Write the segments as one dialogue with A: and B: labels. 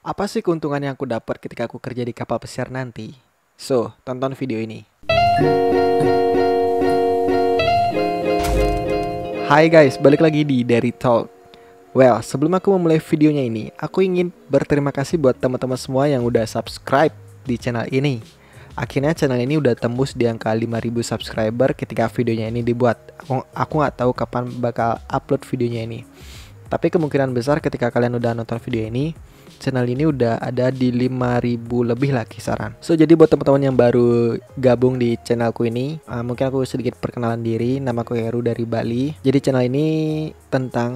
A: Apa sih keuntungan yang aku dapat ketika aku kerja di kapal pesiar nanti? So, tonton video ini. Hai guys, balik lagi di Daily Talk. Well, sebelum aku memulai videonya ini, aku ingin berterima kasih buat teman-teman semua yang udah subscribe di channel ini. Akhirnya channel ini udah tembus di angka 5.000 subscriber ketika videonya ini dibuat. Aku nggak tahu kapan bakal upload videonya ini. Tapi kemungkinan besar ketika kalian udah nonton video ini, channel ini udah ada di 5.000 lebih lah kisaran. So, jadi buat teman-teman yang baru gabung di channelku ini, mungkin aku sedikit perkenalan diri. Nama aku Heru dari Bali. Jadi channel ini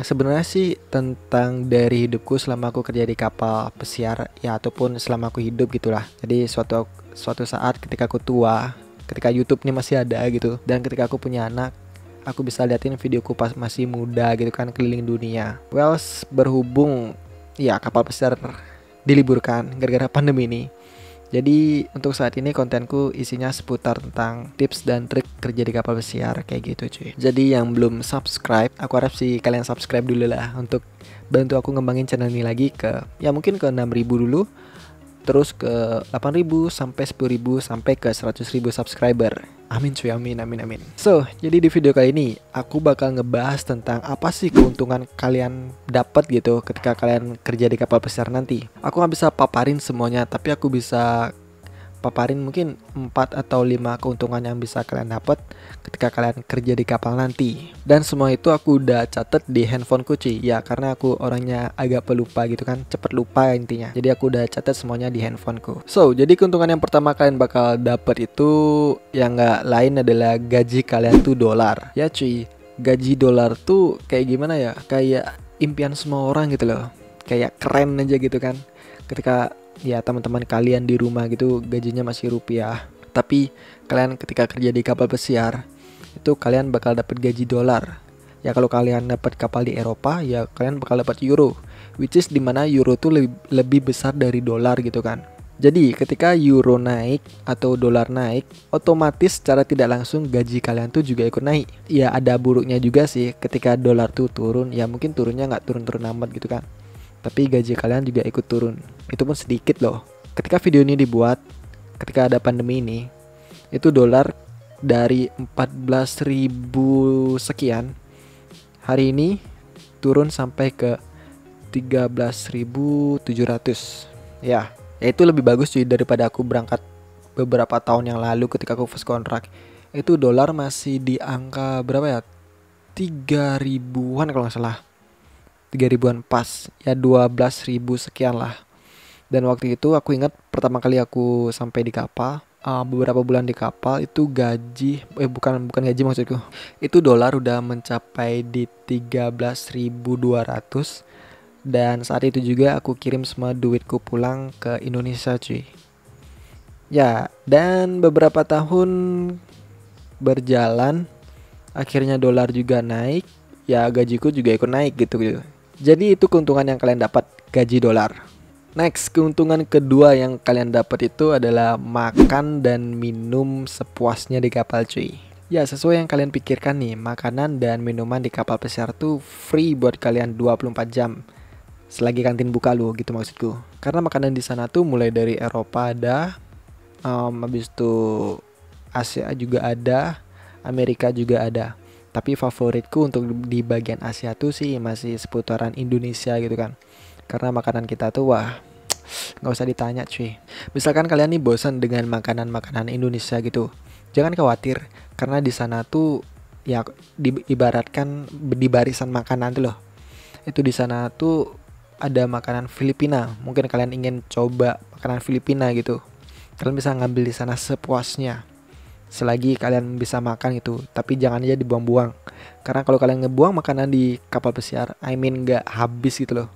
A: sebenarnya sih tentang dari hidupku selama aku kerja di kapal pesiar ya, ataupun selama aku hidup gitulah. Jadi suatu saat ketika aku tua, ketika YouTube ini masih ada gitu, dan ketika aku punya anak, aku bisa liatin videoku pas masih muda gitu kan, keliling dunia. Well, berhubung ya kapal pesiar diliburkan gara-gara pandemi ini. Jadi untuk saat ini kontenku isinya seputar tentang tips dan trik kerja di kapal pesiar kayak gitu cuy. Jadi yang belum subscribe, aku harap sih kalian subscribe dulu lah untuk bantu aku ngembangin channel ini lagi ke ya mungkin ke 6.000 dulu. Terus ke 8.000 sampai 10.000 sampai ke 100.000 subscriber. Amin cuy, amin. So, jadi di video kali ini aku bakal ngebahas tentang apa sih keuntungan kalian dapat gitu ketika kalian kerja di kapal pesiar nanti. Aku nggak bisa paparin semuanya, tapi aku bisa paparin mungkin 4 atau 5 keuntungan yang bisa kalian dapat ketika kalian kerja di kapal nanti. Dan semua itu aku udah catet di handphoneku cuy. Ya karena aku orangnya agak pelupa gitu kan, cepet lupa intinya. Jadi aku udah catet semuanya di handphoneku. So, jadi keuntungan yang pertama kalian bakal dapat itu yang nggak lain adalah gaji kalian tuh dolar. Ya cuy, gaji dolar tuh kayak gimana ya? Kayak impian semua orang gitu loh. Kayak keren aja gitu kan. Ketika ya teman-teman kalian di rumah gitu gajinya masih rupiah, tapi kalian ketika kerja di kapal pesiar itu kalian bakal dapat gaji dolar. Ya kalau kalian dapat kapal di Eropa ya kalian bakal dapat euro, which is dimana euro tuh lebih besar dari dolar gitu kan. Jadi ketika euro naik atau dolar naik, otomatis secara tidak langsung gaji kalian tuh juga ikut naik. Ya ada buruknya juga sih ketika dolar tuh turun, ya mungkin turunnya nggak turun-turun amat gitu kan, tapi gaji kalian juga ikut turun. Itu pun sedikit loh. Ketika video ini dibuat, ketika ada pandemi ini, itu dolar dari 14.000 sekian, hari ini turun sampai ke 13.700. Ya itu lebih bagus cuy daripada aku berangkat beberapa tahun yang lalu ketika aku first kontrak. Itu dolar masih di angka berapa ya? 3.000-an kalau nggak salah. 3.000-an pas, ya 12.000 sekian lah. Dan waktu itu aku ingat pertama kali aku sampai di kapal, beberapa bulan di kapal itu gaji, bukan gaji maksudku, itu dolar udah mencapai di 13.200. Dan saat itu juga aku kirim semua duitku pulang ke Indonesia cuy. Ya, dan beberapa tahun berjalan, akhirnya dolar juga naik, ya gajiku juga ikut naik gitu. Jadi itu keuntungan yang kalian dapat, gaji dolar. Next, keuntungan kedua yang kalian dapat itu adalah makan dan minum sepuasnya di kapal cuy. Ya sesuai yang kalian pikirkan nih, makanan dan minuman di kapal pesiar tuh free buat kalian 24 jam. Selagi kantin buka loh gitu maksudku. Karena makanan di sana tuh mulai dari Eropa ada, habis itu Asia juga ada, Amerika juga ada. Tapi favoritku untuk di bagian Asia tuh sih masih seputaran Indonesia gitu kan. Karena makanan kita tuh wah, nggak usah ditanya cuy. Misalkan kalian nih bosan dengan makanan-makanan Indonesia gitu, jangan khawatir karena di sana tuh ya diibaratkan di barisan makanan tuh loh. Itu di sana tuh ada makanan Filipina. Mungkin kalian ingin coba makanan Filipina gitu. Kalian bisa ngambil di sana sepuasnya. Selagi kalian bisa makan gitu, tapi jangan aja dibuang-buang. Karena kalau kalian ngebuang makanan di kapal pesiar, nggak habis gitu loh,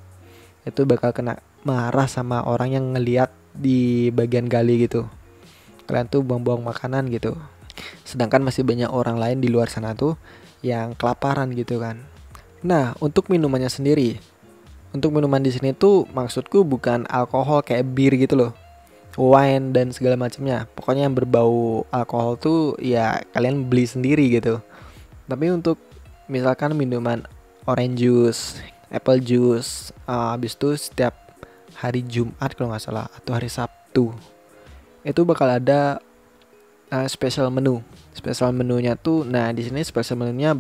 A: itu bakal kena marah sama orang yang ngeliat di bagian gali gitu. Kalian tuh buang-buang makanan gitu. Sedangkan masih banyak orang lain di luar sana tuh yang kelaparan gitu kan. Nah, untuk minumannya sendiri. Untuk minuman di sini tuh maksudku bukan alkohol kayak bir gitu loh. Wine dan segala macamnya. Pokoknya yang berbau alkohol tuh ya kalian beli sendiri gitu. Tapi untuk misalkan minuman orange juice, apple juice, habis itu setiap hari Jumat kalau nggak salah atau hari Sabtu. Itu bakal ada special menu. Special menunya tuh, nah di sini special menunya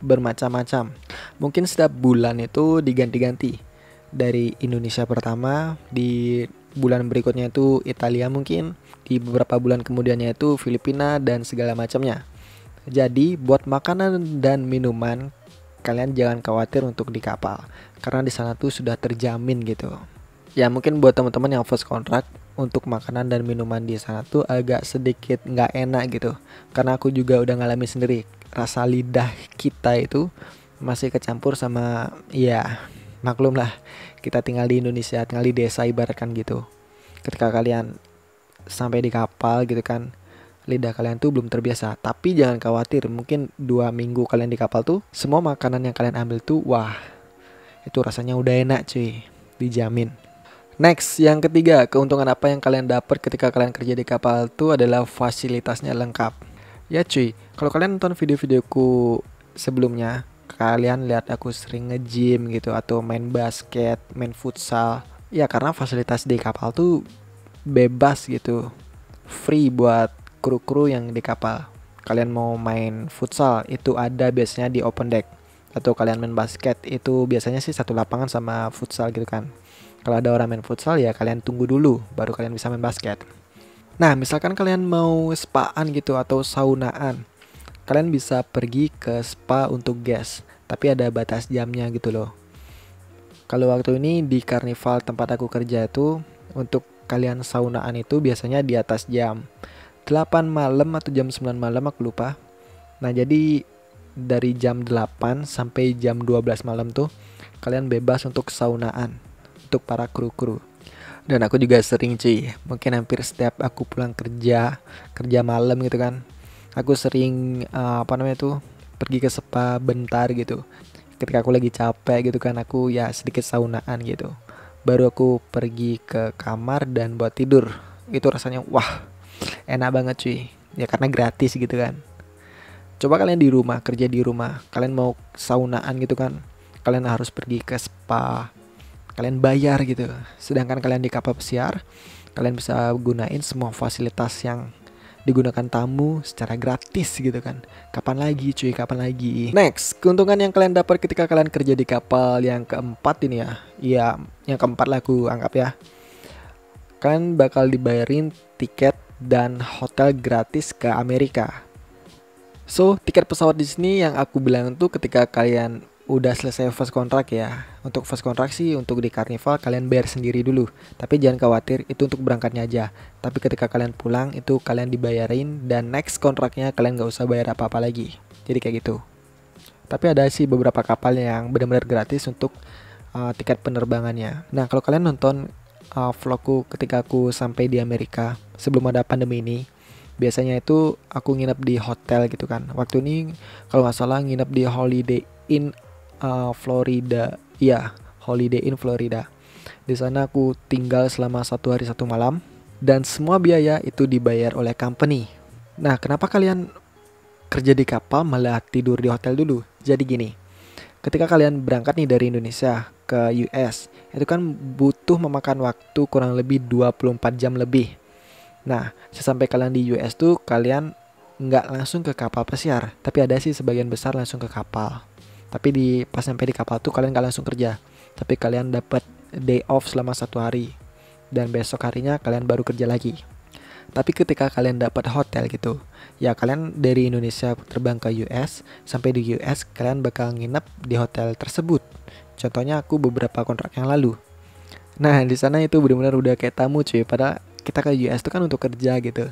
A: bermacam-macam. Mungkin setiap bulan itu diganti-ganti. Dari Indonesia pertama, di bulan berikutnya itu Italia mungkin, di beberapa bulan kemudiannya itu Filipina dan segala macamnya. Jadi buat makanan dan minuman kalian jangan khawatir untuk di kapal, karena di sana tuh sudah terjamin gitu. Ya mungkin buat teman-teman yang first kontrak, untuk makanan dan minuman di sana tuh agak sedikit nggak enak gitu, karena aku juga udah ngalami sendiri. Rasa lidah kita itu masih kecampur sama, ya maklum lah, kita tinggal di Indonesia, tinggal di desa ibaratkan gitu. Ketika kalian sampai di kapal gitu kan, lidah kalian tuh belum terbiasa. Tapi jangan khawatir, mungkin 2 minggu kalian di kapal tuh, semua makanan yang kalian ambil tuh, wah itu rasanya udah enak cuy, dijamin. Next, yang ketiga, keuntungan apa yang kalian dapat ketika kalian kerja di kapal tuh adalah fasilitasnya lengkap. Ya cuy, kalau kalian nonton video-videoku sebelumnya, kalian lihat aku sering nge-gym gitu, atau main basket, main futsal. Ya karena fasilitas di kapal tuh bebas gitu, free buat kru-kru yang di kapal. Kalian mau main futsal, itu ada biasanya di open deck. Atau kalian main basket, itu biasanya sih satu lapangan sama futsal gitu kan. Kalau ada orang main futsal ya kalian tunggu dulu, baru kalian bisa main basket. Nah misalkan kalian mau spaan gitu atau saunaan, kalian bisa pergi ke spa untuk guest, tapi ada batas jamnya gitu loh. Kalau waktu ini di Carnival tempat aku kerja itu, untuk kalian saunaan itu biasanya di atas jam 8 malam atau jam 9 malam, aku lupa. Nah jadi dari jam 8 sampai jam 12 malam tuh kalian bebas untuk saunaan untuk para kru-kru. Dan aku juga sering cuy, mungkin hampir setiap aku pulang kerja malam gitu kan, aku sering pergi ke spa bentar gitu. Ketika aku lagi capek gitu kan, aku ya sedikit saunaan gitu, baru aku pergi ke kamar dan buat tidur. Itu rasanya wah enak banget cuy, ya karena gratis gitu kan. Coba kalian di rumah, kerja di rumah, kalian mau saunaan gitu kan, kalian harus pergi ke spa, kalian bayar gitu. Sedangkan kalian di kapal pesiar, kalian bisa gunain semua fasilitas yang digunakan tamu secara gratis gitu kan. Kapan lagi cuy, kapan lagi. Next, keuntungan yang kalian dapat ketika kalian kerja di kapal yang keempat ini ya. Iya, yang keempat lah aku anggap ya. Kalian bakal dibayarin tiket dan hotel gratis ke Amerika. So, tiket pesawat di sini yang aku bilang tuh ketika kalian udah selesai first kontrak ya. Untuk first kontrak sih, untuk di Carnival kalian bayar sendiri dulu. Tapi jangan khawatir, itu untuk berangkatnya aja. Tapi ketika kalian pulang itu kalian dibayarin, dan next kontraknya kalian gak usah bayar apa-apa lagi. Jadi kayak gitu. Tapi ada sih beberapa kapal yang benar-benar gratis untuk tiket penerbangannya. Nah kalau kalian nonton vlogku ketika aku sampai di Amerika sebelum ada pandemi ini, biasanya itu aku nginep di hotel gitu kan. Waktu ini kalau nggak salah nginep di Holiday Inn Florida, ya Holiday Inn Florida. Di sana aku tinggal selama 1 hari 1 malam, dan semua biaya itu dibayar oleh company. Nah kenapa kalian kerja di kapal malah tidur di hotel dulu? Jadi gini, ketika kalian berangkat nih dari Indonesia ke US, itu kan butuh memakan waktu kurang lebih 24 jam lebih. Nah sesampai kalian di US tuh kalian nggak langsung ke kapal pesiar, tapi ada sih sebagian besar langsung ke kapal. Tapi pas sampai di kapal tuh kalian gak langsung kerja, tapi kalian dapat day off selama 1 hari, dan besok harinya kalian baru kerja lagi. Tapi ketika kalian dapat hotel gitu, ya kalian dari Indonesia terbang ke US, sampai di US kalian bakal nginep di hotel tersebut. Contohnya aku beberapa kontrak yang lalu. Nah di sana itu benar-benar udah kayak tamu cuy, padahal kita ke US tuh kan untuk kerja gitu.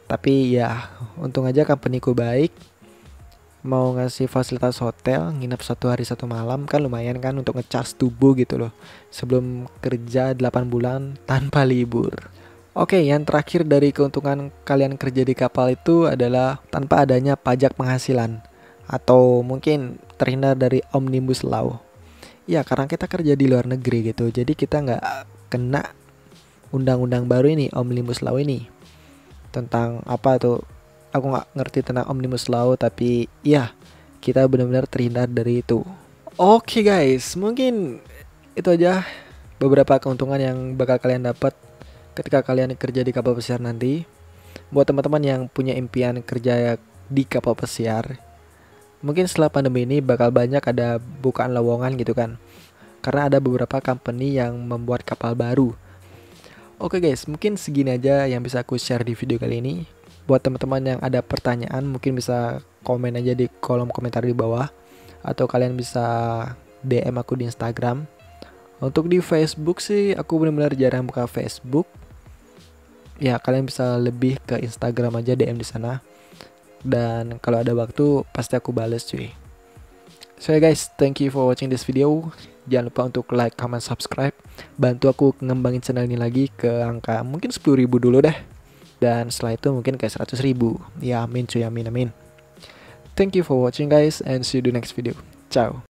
A: Tapi ya untung aja companyku baik, mau ngasih fasilitas hotel, nginep 1 hari 1 malam, kan lumayan kan untuk ngecas tubuh gitu loh, sebelum kerja 8 bulan tanpa libur. Oke, yang terakhir dari keuntungan kalian kerja di kapal itu adalah tanpa adanya pajak penghasilan, atau mungkin terhindar dari Omnibus Law. Ya karena kita kerja di luar negeri gitu, jadi kita nggak kena undang-undang baru ini, Omnibus Law ini. Tentang apa tuh, aku nggak ngerti tentang Omnibus Law, tapi ya kita benar-benar terhindar dari itu. Oke guys, mungkin itu aja beberapa keuntungan yang bakal kalian dapat ketika kalian kerja di kapal pesiar nanti. Buat teman-teman yang punya impian kerja di kapal pesiar, mungkin setelah pandemi ini bakal banyak ada bukaan lowongan gitu kan, karena ada beberapa company yang membuat kapal baru. Oke guys, mungkin segini aja yang bisa aku share di video kali ini. Buat teman-teman yang ada pertanyaan, mungkin bisa komen aja di kolom komentar di bawah, atau kalian bisa DM aku di Instagram. Untuk di Facebook sih aku benar-benar jarang buka Facebook. Ya kalian bisa lebih ke Instagram aja, DM di sana. Dan kalau ada waktu pasti aku bales cuy. So ya guys, thank you for watching this video. Jangan lupa untuk like, comment, subscribe. Bantu aku ngembangin channel ini lagi ke angka mungkin 10.000 dulu deh. Dan setelah itu mungkin ke 100.000. Ya amin cuy, amin amin. Thank you for watching guys, and see you di next video. Ciao.